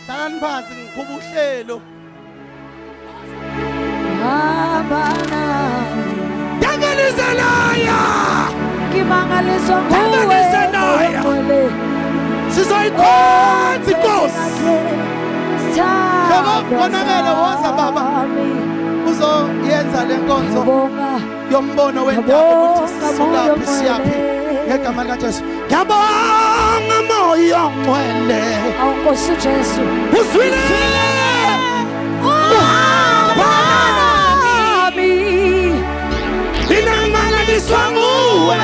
Hlalani phansi ngikhuba uhlelo. Dangelizanaya. Ngimangaliswa nguwe. Sizoyikhonza inkosi. Bonakele woza baba. Uzoyenza le nkonzo yombono wendaba ukuthi sisukaphi siyaphi ngegama likaJesu. Ngiyabonga moya ongcwele. Awunkosi Jesu. Uzwile. Inamangaliswa nguwe.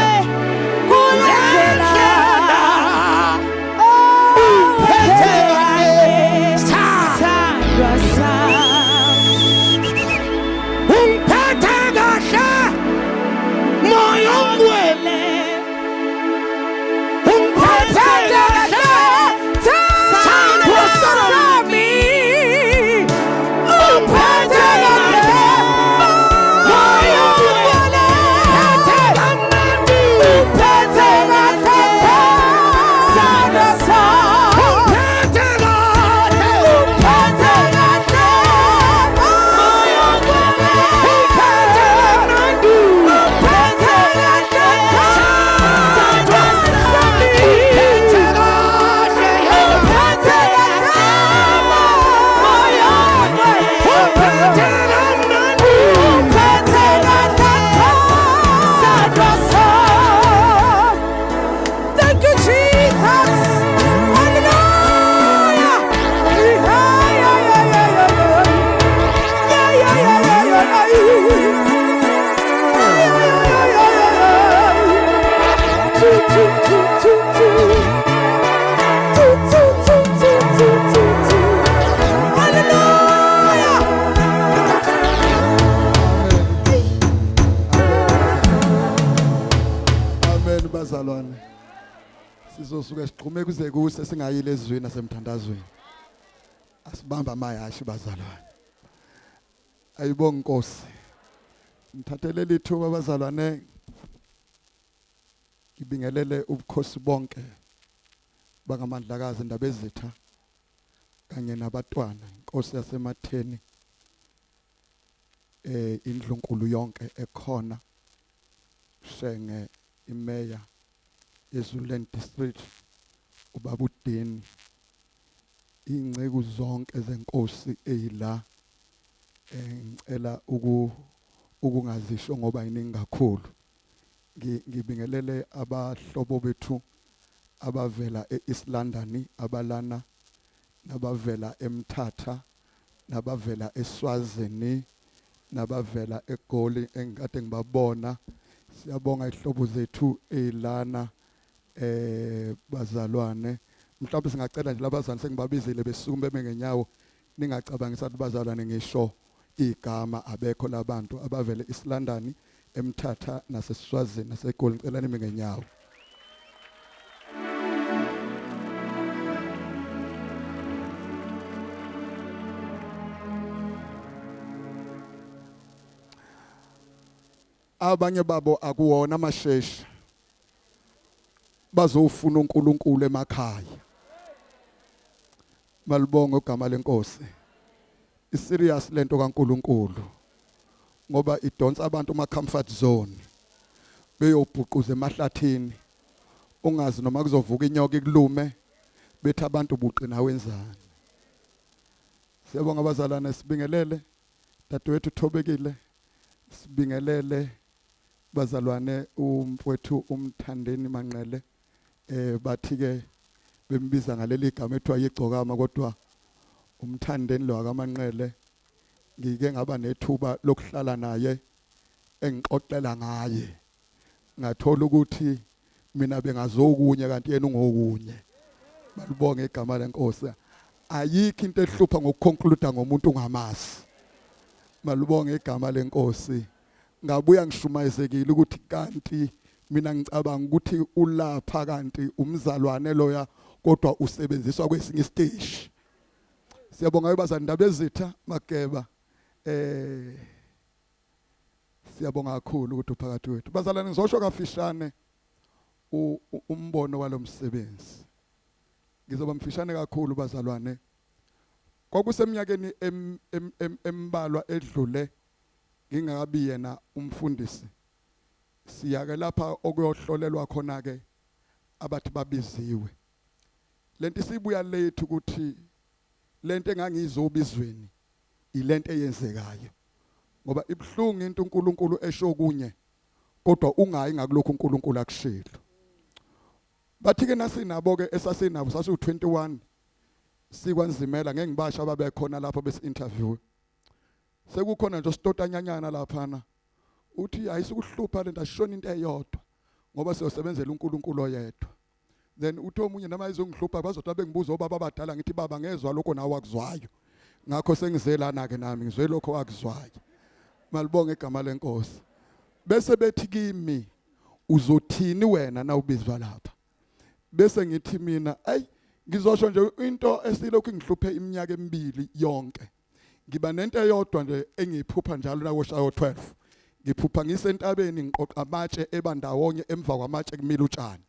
Sizosuke siqhume kuze kuse singayile ezweni nasemthandazweni. Asibamba amayashi bazalwane. Ayibonga Nkosi. Ngithathele lithuba bazalwane. Ngibingelele ubukhosi bonke bangamandlakazi indaba ezitha kanye nabatwana Inkosi yasematheni indlunkulu yonke ekhona shenge imeya eZululand district ubaba uDeni ingceku zonke zenkosi eyila ngicela ukungazisho ngoba iningi kakhulu ngibingelele abahlobo bethu abavela eEast London abalana nabavela eMthatha nabavela eSwazini nabavela eGoli engikade ngibabona siyabonga ihlobo zethu elana bazalwane mhlawumbe singacela nje labazalwane sengibabizile besukume bengenyawo ningacabangisa ukuthi bazalwane ngisho igama abekho labantu abavele eEast London eMthatha naseSwazini naseGoli ngicela nime ngenyawo. Abanye babo akuwona amasheshi bazofuna uNkulunkulu emakhaya. Malibonga igama lenkosi. Iserious lento kaNkulunkulu ngoba idonsa abantu ma comfort zone beyobhuquza emahlathini ungazi noma kuzovuka inyoka ikulume bethi abantu buqina wenzani. Siyabonga abazalwane sibingelele dadewethu Thobekile sibingelele bazalwane umfowethu umthandeni Manqele bathi ke bembiza ngaleli gama ethiwa yigcokama kodwa umthandeni lo akaManqele ngike ngaba nethuba lokuhlala naye engixoxela ngaye ngathola ukuthi mina bengazokunye kanti yena ungokunye. Balibonga igama lenkosi. Ayikho into ehlupha ngokuconclude ngomuntu ungamazi. Malibonga igama lenkosi. Ngabuya ngishumayezekile ukuthi kanti mina ngicabanga ukuthi ulapha kanti umzalwane loya kodwa usebenziswa kwesinye isiteshi. Siyabonga abazali indaba ezitha Mageba siyabonga kakhulu ukuthi uphakathi wethu. Bazalwane ngizosho kafishane umbono walomsebenzi. Ngizoba mfishane kakhulu bazalwane kwakuseminyakeni embalwa edlule ngingakabi yena umfundisi. Siyake lapha okuyohlolelwa khona ke abathi babiziwe. Lento sibuya lethu ukuthi lento engangizobizweni ilento eyenzekayo. Ngoba ibhlungu into uNkulunkulu esho kunye kodwa ungayi ngakulokho uNkulunkulu akushilo. Bathi ke nasinabo ke esasinabo sasu 21 sikwanzimela ngeke ngibasha ababekhona lapho bese interview. Sekukhona nje sitotanyanyana laphana. Uthi ayisukuhlupha lento ashona into eyodwa ngoba siyosebenzela uNkulunkulu oyedwa. Then uthi omunye nama izongihlupha bazothi bengibuza obaba abadala ngithi baba ngezwe lokho nawe akuzwayo. Ngakho sengizelana ke nami ngizwe lokho akuzwayo. Malibonge igama lenkosi. Bese bethi kimi uzothini wena na ubizwa lapha. Bese ngithi mina ayi ngizosho nje into esilokhu ngihluphe iminyaka emibili yonke. Ngiba nento eyodwa nje engiyiphupha njalo nawo shayo 12. Ngiphupha ngisentabeni ngiqoqa amatshe ebandawonye emva kwamatshe kumila utshani.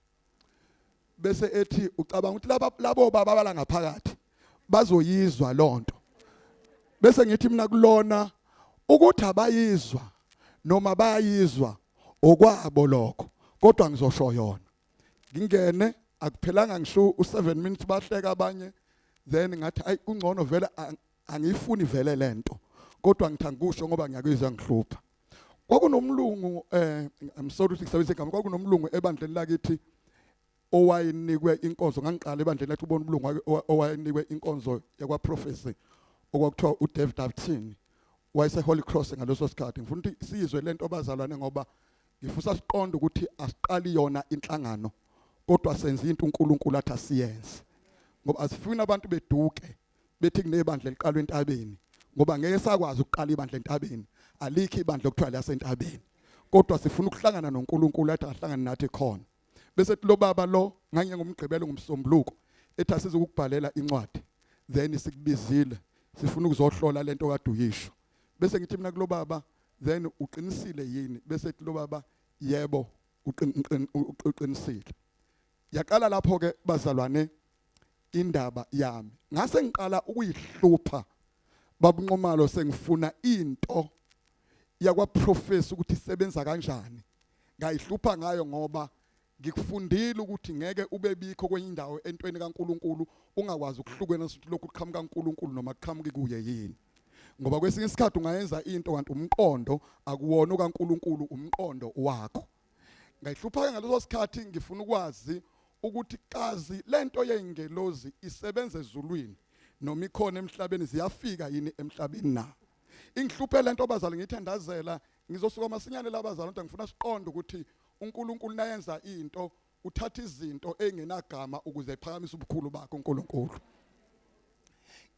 Bese ethi ucabanga ukuthi labo baba bala ngaphakathi bazoyizwa lonto. Bese ngithi mina kulona ukuthi abayizwa noma bayizwa okwabo lokho kodwa ngizosho yona. Ngingene akuphelanga ngisho u7 minutes bahleka abanye then ngathi ayi kungcono vele angifuni vele lento kodwa ngithanda kusho ngoba ngiyakuzwa ngihlupha. Kwakunomlungu I'm sorry ukuthi ngisebenzise igama kwakunomlungu ebandleni lakithi owayenikwe inkonzo ngangiqala ebandleni lathi ubona umlungu owayenikwe inkonzo yakwa prophecy okwakuthiwa uDavid Upton wayese Holy Cross ngaloso sikhathi. Ngifuna ukuthi sizwe lento bazalwane ngoba ngifisa siqonde ukuthi asiqali yona inhlangano kodwa senza into uNkulunkulu athi asiyenze. Ngoba asifuni abantu beduke bethi kunebandla eliqalwe entabeni ngoba ngeke sakwazi ukuqala ibandla entabeni. Alikho ibandla lokuthiwa lasentabeni kodwa sifuna ukuhlangana noNkulunkulu athi ahlangane nathi khona. Bese lo baba lo nganye ngomgqibelo ngomsombuluko ethi asizokubhalela incwadi then sikubizile sifuna ukuzohlola lento kade uyisho. Bese ngithi mina kulo baba then uqinisile yini? Bese ethi lo baba yebo uqinisile. Yaqala lapho ke bazalwane indaba yami. Ngase ngiqala ukuyihlupha babunqomalo sengifuna into yakwa professor ukuthi isebenza kanjani. Ngayihlupha ngayo ngoba ngikufundile ukuthi ngeke ube bikho kwenye indawo entweni kaNkuluNkulu ungakwazi ukuhlukena ukuthi lokhu kuqhamuka kaNkuluNkulu noma kuqhamuke kuye yini. Ngoba kwesinye isikhathi ungayenza into kanti umqondo akuwona kaNkuluNkulu umqondo wakho. Ngayihlupha ngaleso sikhathi ngifuna ukwazi ukuthi kazi lento yengelozi isebenza ezulwini noma ikhona emhlabeni ziyafika yini emhlabeni na. Ingihluphe lento bazali ngithandazela ngizosuka masinyane labazali ukuthi ngifuna siqonde ukuthi uNkulunkulu nayenza into uthatha izinto engenagama ukuze iphakamise ubukhulu bakhe uNkulunkulu.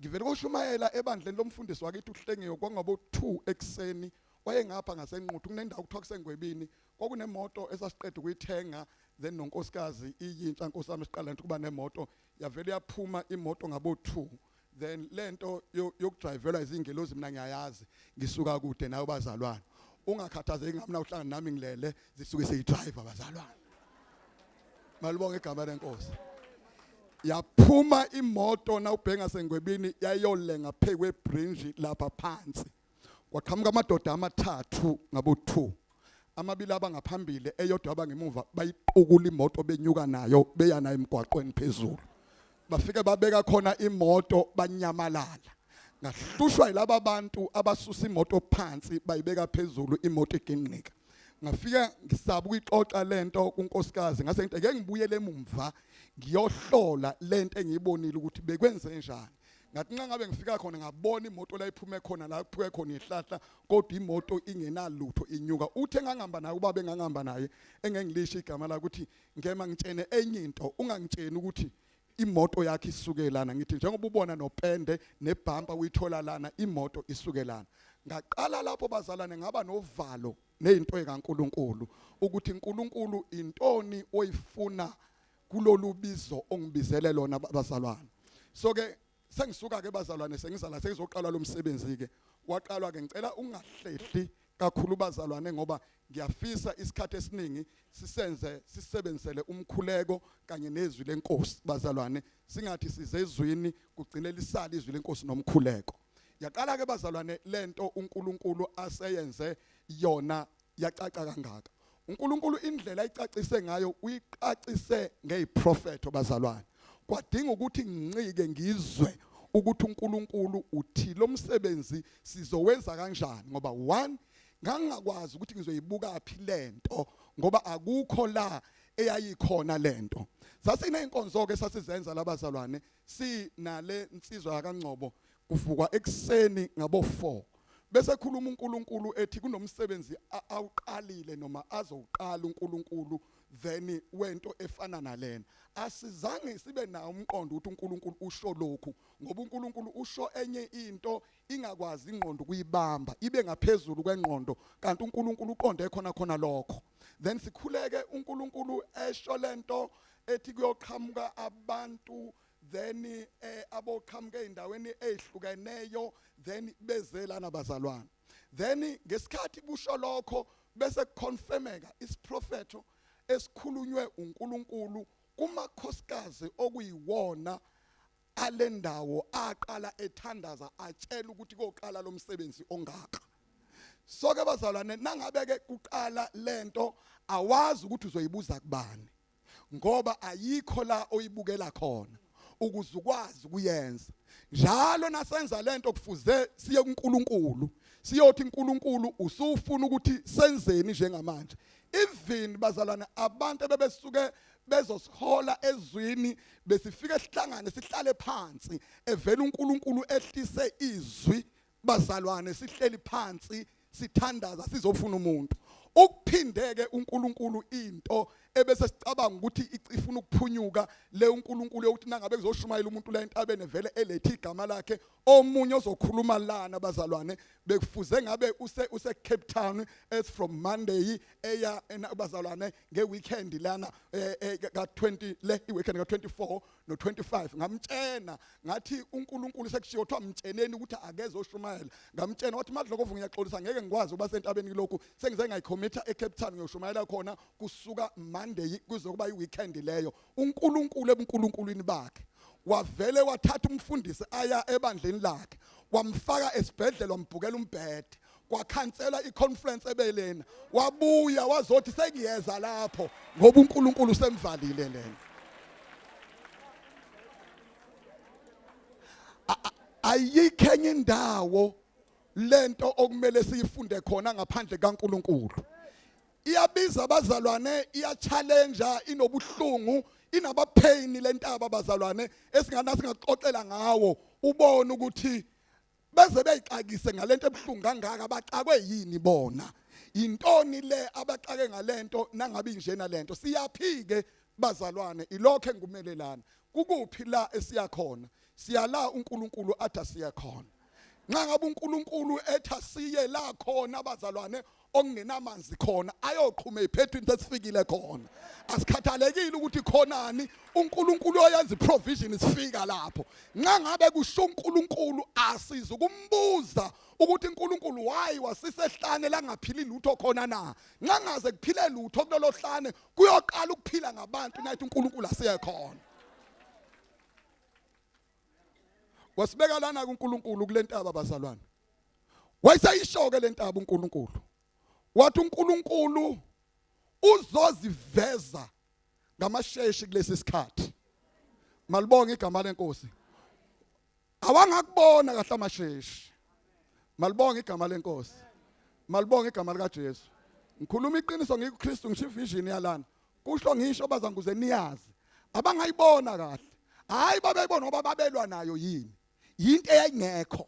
Ngivele kushumayela ebandleni lomfundisi wakithi uHlengiwe kwangabo 2 ekseni wayengapha ngasenquthu kunendawo kuthiwa kusengwebini kwakunemoto esasiqeda ukuyithenga then nonkosikazi iyintsha nkosami siqala nje kuba nemoto yavele yaphuma imoto ngabo 2 then lento yokudrivelwa izingelozi mina ngiyayazi ngisuka kude nayo bazalwane ungakhathazeki ngamna uhlangana nami ngilele zisuke seyidrive abazalwane. Malibonge igama lenkosi. Yaphuma imoto na ubhenga sengwebini yayolenga phekwe bridge lapha phansi. Kwaqhamuka amadoda amathathu ngabo 2. Amabili abangaphambili eyodwa abangemuva bayiqukula imoto benyuka nayo beya nayo emgwaqweni phezulu. Bafike babeka khona imoto banyamalala. Ngahlushwa yilaba bantu abasusa imoto phansi bayibeka phezulu imoto iginqika. Ngafika ngisaba ukuyixoxa lento kunkosikazi ngase ngithi ngeke ngibuyele emumva ngiyohlola lento engiyibonile ukuthi bekwenze njani. Ngathi nxa ngabe ngifika khona ngabona imoto la iphume khona la kuphuke khona ihlahla kodwa imoto ingenalutho inyuka. Uthe ngangihamba naye ubaba engangihamba naye engengilisha igama la ukuthi Ngema ngitshene enye into ungangitsheni ukuthi imoto yakhe isukelana. Ngithi njengoba ubona nopende nebhampa uyithola lana imoto isukelana. Ngaqala lapho bazalane ngaba novalo nezinto ekaNkuluNkulu ukuthi uNkulunkulu intoni oyifuna kulolu bizo ongibizele lona bazalwane. So ke sengisuka ke bazalwane sengizala sekizoqala lo msebenzi ke waqalwa ke ngicela ungahlehli kakhulu bazalwane ngoba ngiyafisa isikhathi esiningi sisebenzele umkhuleko kanye nezwi lenkosi bazalwane singathi sizezwini kugcine lisala izwi lenkosi nomkhuleko. Yaqala ke bazalwane lento uNkulunkulu aseyenze yona yacaca kangaka. uNkulunkulu indlela ayicacise ngayo uyiqacise ngeyiprofeto bazalwane. Kwadinga ukuthi ngincike ngizwe ukuthi uNkulunkulu uthi lo msebenzi sizowenza kanjani ngoba one ngangakwazi ukuthi ngizoyibuka phi lento ngoba akukho la eyayikhona lento. Sasine inkonzo ke sasizenza labazalwane sinale insizwa yaKaNgcobo kuvukwa ekseni ngabo 4 bese khuluma uNkulunkulu ethi kunomsebenzi awuqalile noma azowuqala uNkulunkulu then wento efana nalena. Asizange sibe nawo umqondo ukuthi uNkulunkulu usho lokhu ngoba uNkulunkulu usho enye into ingakwazi ingqondo kuyibamba ibe ngaphezulu kwengqondo kanti uNkulunkulu uqonde khona lokho. Then sikhuleke uNkulunkulu esho lento ethi kuyoqhamuka abantu then aboqhamuka endaweni ezihlukeneyo then bezelana bazalwane. Then ngesikhathi kusho lokho bese kuconfirmeka isiprofeto esikhulunywe uNkulunkulu kumakhosikazi okuyiwona alendawo aqala ethandaza atshela ukuthi koqala lo msebenzi ongaka. So ke bazalwane nangabe ke kuqala lento awazi ukuthi uzoyibuza kubani ngoba ayikho la oyibukela khona ukuze ukwazi kuyenza. Njalo nasenza lento kufuze siye kuNkulunkulu siyothi uNkulunkulu usufuna ukuthi senzeni njengamanje. Even bazalwane abantu bebesuke bezosihola ezwini besifike sihlangane sihlale phansi evela uNkulunkulu ehlise izwi bazalwane sihleli phansi sithandaza sizofuna umuntu. Ukuphindeke uNkulunkulu into ebese sicabanga ukuthi ifuna ukuphunyuka le uNkulunkulu yokuthi nangabe kuzoshumayela umuntu la entabeni vele elethe igama lakhe omunye ozokhuluma lana bazalwane bekufuze ngabe use Cape Town as from Monday eya bazalwane ngeweekend lana ka 20 le iweekend ka 24 no 25 ngamtshena ngathi uNkulunkulu sekushiyo kuthiwa mtsheneni ukuthi akeze oshumayela ngamtshena wathi madlokovu ngiyaxolisa ngeke ngikwazi ukuba sentabeni lokhu sengize ngayicommita eCape Town ngiyoshumayela khona kusuka Monday kuzokuba iweekend leyo. uNkulunkulu ebuNkulunkulwini bakhe wavele wathatha umfundisi aya ebandleni lakhe wamfaka esibhedlela wambhukela umbhede kwakhansela iconference ebelena wabuya wazothi sengiyeza lapho ngoba uNkulunkulu semvalile lena. Ayikho enye indawo lento okumele siyifunde khona ngaphandle kaNkulunkulu. Iyabiza abazalwane iya-challenge inobuhlungu inabapain lentaba abazalwane esingana singaxoxela ngawo ubone ukuthi beze beyixakise ngalento ebuhlungu kangaka baxakwe yini bona intoni le abaxake ngalento nangabe injena lento siyaphike bazalwane ilokho engumelelana kukuphi la esiyakhona siyala uNkulunkulu atha siyakhona nxa ngabe uNkulunkulu etha siye la khona abazalwane ongenamanzi khona ayoqhuma ephethweni sesifikile khona asikhathalekile ukuthi khonani uNkulunkulu oyenza iprovision isifika lapho nxa ngabe kusho uNkulunkulu asiza ukumbuza ukuthi uNkulunkulu why wasisehlane la ngaphili lutho khona na nxa ngaze kuphile lutho kulolo hlane kuyoqala ukuphila ngabantu nathi uNkulunkulu asiye khona. Wasibeka lana kuNkulunkulu kulentaba bazalwane wayisayishoke lentaba uNkulunkulu wathi uNkulunkulu uzoziveza ngamasheshi kulesi sikhathi. Malibonga igama lenkosi. Awangakubona kahle amasheshi. Malibonga igama lenkosi. Malibonga igama lika Jesu. Ngikhuluma iqiniso ngikuKristu ngisho vision yalana. Kusho ngisho bazanguze niyazi. Abangayibona kahle. Hayi babeyibona ngoba babelwa nayo yini. Yinto eyayingekho.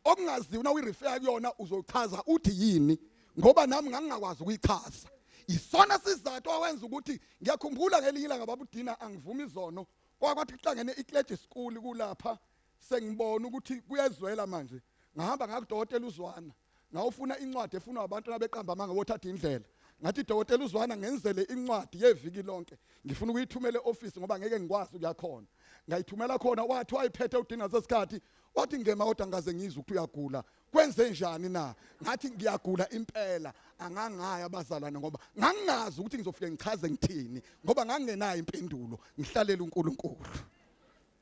Okungaziwa na uyirefer kuyona uzochaza uthi yini ngoba nami ngangakwazi ukuyichaza. Isona sizathu owenza ukuthi ngiyakhumbula ngelinye ilanga babudina angivumi izono kwathi kuhlangene iclergy school kulapha sengibona ukuthi kuyezwela manje ngahamba ngakudokotela uZwana ngawufuna incwadi efunwa abantu abeqamba manga bothatha indlela ngathi dokotela uZwana ngenzele incwadi yeviki lonke ngifuna ukuyithumela eoffice ngoba ngeke ngikwazi ukuyakhona ngayithumela khona wathi wayiphethe udinga sesikhathi wathi Ngema kodwa ngaze ngizwe ukuthi uyagula kwenze njani na ngathi ngiyagula impela angangaya abazalwane ngoba ngangingazi ukuthi ngizofike ngichaze ngithini ngoba ngangenayo impendulo ngihlalela uNkulunkulu.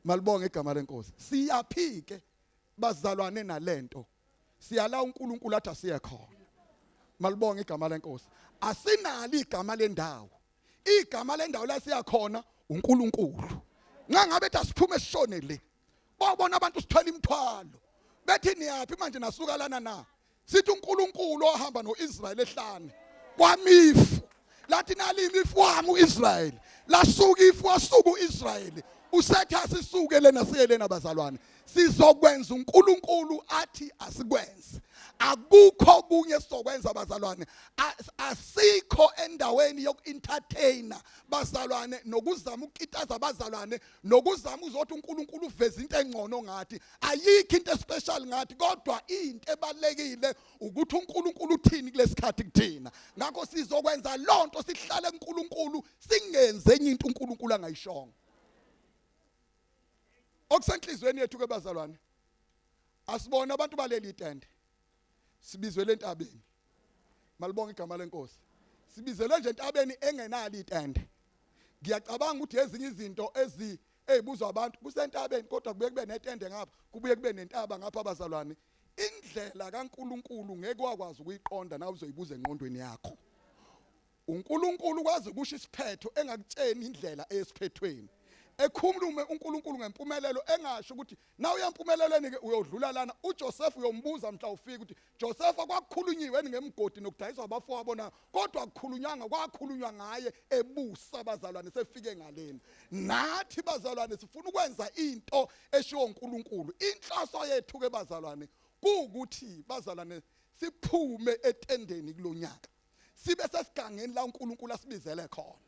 Malibonge igama lenkosi. Siyaphike bazalwane nalento siyala uNkulunkulu athi asiye khona. Malibonge igama lenkosi. Asinali igama lendawo. Igama lendawo la siya khona uNkulunkulu. Ngangabe asiphume sishone le. Babona abantu sithwala imithwalo. Bethi niyapi manje nasuka lana na. Sithi uNkulunkulu ohamba noIsrael ehlane. Kwamifu. Lathi nalimi ifu wami uIsrael. Lasuka ifu wasuka uIsrael. Usetha sisuke lena siyelena bazalwane. Sizokwenza uNkulunkulu athi asikwenze. Akukho kunye sizokwenza bazalwane. Asikho endaweni yokuentertainer bazalwane nokuzama ukukitaza bazalwane nokuzama uzothi uNkulunkulu uveze into engcono ngathi. Ayikho into special ngathi kodwa into ebalekile ukuthi uNkulunkulu uthini kulesikhathi kuthina. Ngakho sizokwenza lonto sihlale kuNkulunkulu singenze enye into uNkulunkulu angayishongo. Okusenhlizweni yethu ke bazalwane asibona abantu baleli tende sibizwele entabeni. Malibonge igama lenkosi. Sibizele nje entabeni engenalo itende. Ngiyacabanga ukuthi ezinye izinto ezibuzwa abantu kusentabeni kodwa kubuye kube netende ngapha kubuye kube nentaba ngapha bazalwane. Indlela kaNkulunkulu ngeke wakwazi ukuyiqonda nawe uzoyibuza engqondweni yakho. uNkulunkulu kwazi ukusho isiphetho engakutsheni indlela eyesiphethweni. Ekhulume uNkulunkulu ngempumelelo engasho ukuthi na uyampumelelweni ke uyodlula lana. uJoseph uyombuza mhla ufika ukuthi Joseph kwakukhulunyiwe ngemgodi nokudayiswa abafowabo bona kodwa akukhulunyanga kwakhulunywa ngaye ebusa bazalwane sefike ngaleni. Nathi bazalwane sifuna ukwenza into eshiwo uNkulunkulu. Inhloso yethu ke bazalwane kuukuthi bazalwane siphume etendeni kulonyaka. Sibe sesigangeni la uNkulunkulu asibizele khona.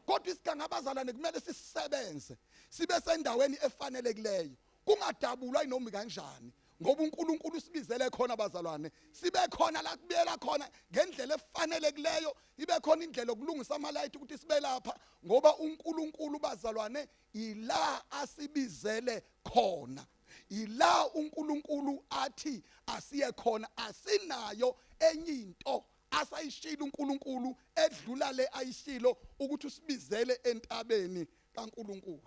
Kodwa isiganga abazalwane kumele sisebenze sibe sendaweni efanelekileyo kungadabulwa inoma kanjani ngoba uNkulunkulu sibizele khona abazalwane sibe khona la kubiyela khona ngendlela efanelekileyo ibe khona indlela yokulungisa amalayithi ukuthi sibe lapha ngoba uNkulunkulu bazalwane ila asibizele khona. Ila uNkulunkulu athi asiye khona. Asinayo enye into asayishilo uNkulunkulu edlula le ayishilo ukuthi usibizele entabeni kaNkulunkulu.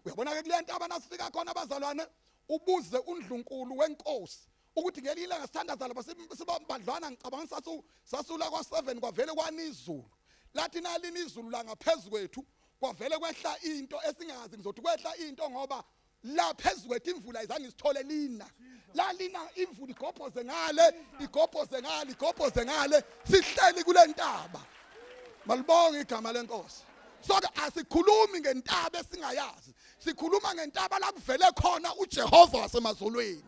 Uyabona ke kule ntaba nasifika khona abazalwane ubuze uNdlunkulu wenkosi ukuthi ngelila ngesithandaza lapha sibambadlwana ngicabanga sasula kwa7 kwavele kwanizulu. Lathi nalini izulu la ngaphezulu kwethu kwavele kwehla into esingazi ngizothi kwehla into ngoba la phezulu kwethu imvula izange isithole lina. La lina imvula igobhoze ngale sihleli kule ntaba. Malibonge igama lenkosi. So ke asikhulumi ngentaba esingayazi. Sikhuluma ngentaba la kuvele khona uJehova wasemazulwini.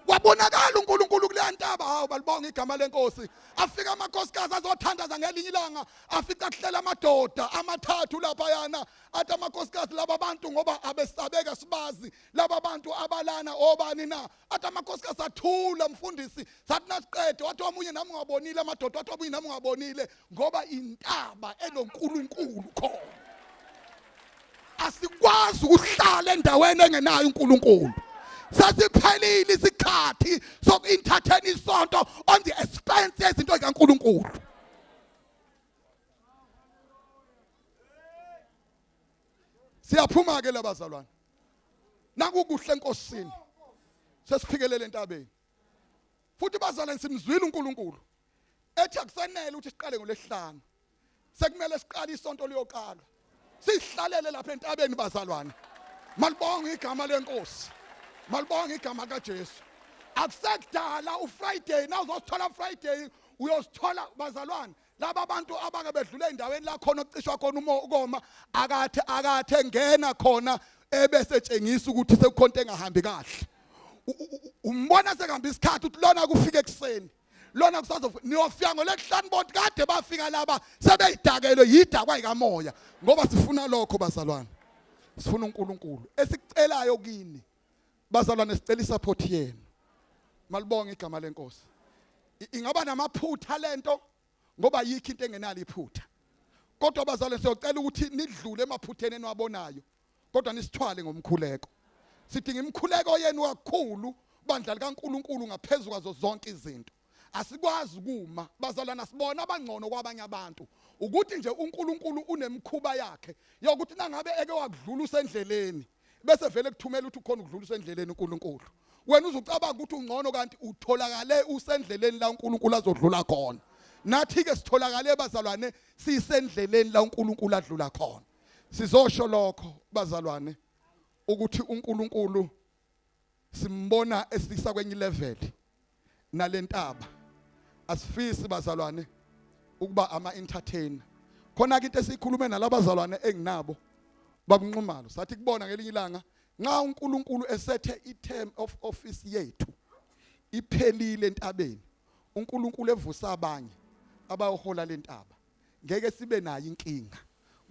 Wabonakala uNkulunkulu kule ntaba. Hawu balibonga igama lenkosi. Afika amakhosikazi azothandaza ngelinye ilanga afika kuhlela amadoda amathathu lapha yana athi amakhosikazi laba bantu ngoba abesabeka sibazi laba bantu abalana obani na athi amakhosikazi athula mfundisi sathi nasiqede wathi omunye nami ungabonile amadoda wathi omunye nami ungabonile ngoba intaba enoNkulunkulu khona. Asikwazi ukuhlala endaweni engenayo uNkulunkulu. Sasiphelile isikhathi sokuentertain isonto on the expense yezinto zikaNkulunkulu. Siyaphuma ke labazalwane. Nakukuhle enkosini. Sesiphikelele entabeni. Futhi bazalwane simzwile uNkulunkulu. Ethi akusenele ukuthi siqale ngolesihlanu. Sekumele siqale isonto liyoqala. Sihlalele lapha entabeni bazalwane. Malibonga igama lenkosi. Malibonga igama kaJesu. Akusekudala uFriday na uzothola Friday uyosithola bazalwane laba abantu abake bedlule endaweni la khona ocishwa khona ukoma akathe ngena khona ebesetshengisa ukuthi sekukhonto engahambi kahle. Umbona sekahamba isikhathi uthi lona kufike ekseni lona kusazo niyofika ngolesihlanu bonke kade bafika laba sebeyidakelwe yidakwa ikamoya ngoba sifuna lokho bazalwane. Sifuna uNkulunkulu esicelayo kini bazalwane sicela isupport yenu. Malibonga igama lenkosi. Ingaba namaphutha lento ngoba yikho into engenalo iphutha. kodwa bazalwane siyocela ukuthi nidlule emaphutheni eniwabonayo kodwa nisithwale ngomkhuleko. Sidinga imkhuleko yenu kakhulu bandla likaNkulunkulu ngaphezulu kwazo zonke izinto. Asikwazi kuma bazalwane asibona abangcono kwabanye abantu ukuthi nje uNkulunkulu unemkhuba yakhe yokuthi nangabe eke wakudlula usendleleni bese vele kuthumela ukuthi ukhona ukudlula usendleleni uNkulunkulu. Wena uzucabanga ukuthi ungcono kanti utholakale usendleleni la uNkulunkulu azodlula khona. Nathi ke sitholakale bazalwane sisendleleni la uNkulunkulu adlula khona. Sizosho lokho bazalwane ukuthi uNkulunkulu simbona esisa kwenye level nalentaba. Asifisi bazalwane ukuba ama-entertainer. Khona ke into esikhulume nalabazalwane enginabo bakunqumalo. Sathi kubona ngelinye ilanga nxa uNkulunkulu esethe i-term of office yethu iphelile entabeni. uNkulunkulu evusa abanye abayohola lentaba. Ngeke sibe nayo inkinga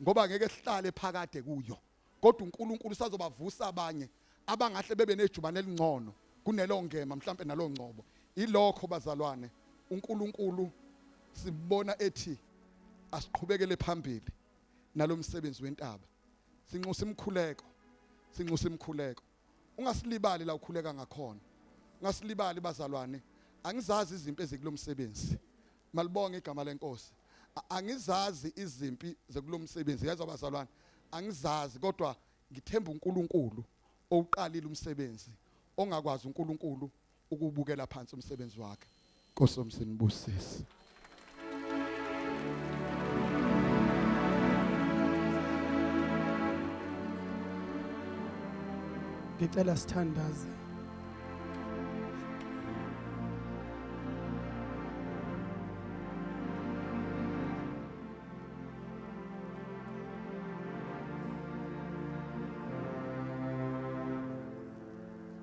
ngoba ngeke sihlale phakade kuyo. Kodwa uNkulunkulu sazobavusa abanye abangahle bebe nejubane elingcono kunelo ngema mhlambe nalo ngcobo. Ilokho bazalwane uNkulunkulu sibona ethi asiqhubekele phambili nalomsebenzi wentaba. Sinxusa imkhuleko. Sinxusa imkhuleko. Ungasilibali la ukhuleka ngakhona. Ungasilibali bazalwane. Angizazi izimpi ezikulomsebenzi. Malibonge igama lenkosi. Angizazi izimpi zekulomsebenzi. Yazi abazalwane. Angizazi kodwa ngithemba uNkulunkulu owuqalile umsebenzi ongakwazi uNkulunkulu ukubukela phansi umsebenzi wakhe. Nkosi umsinibusise. Ngicela sithandaze.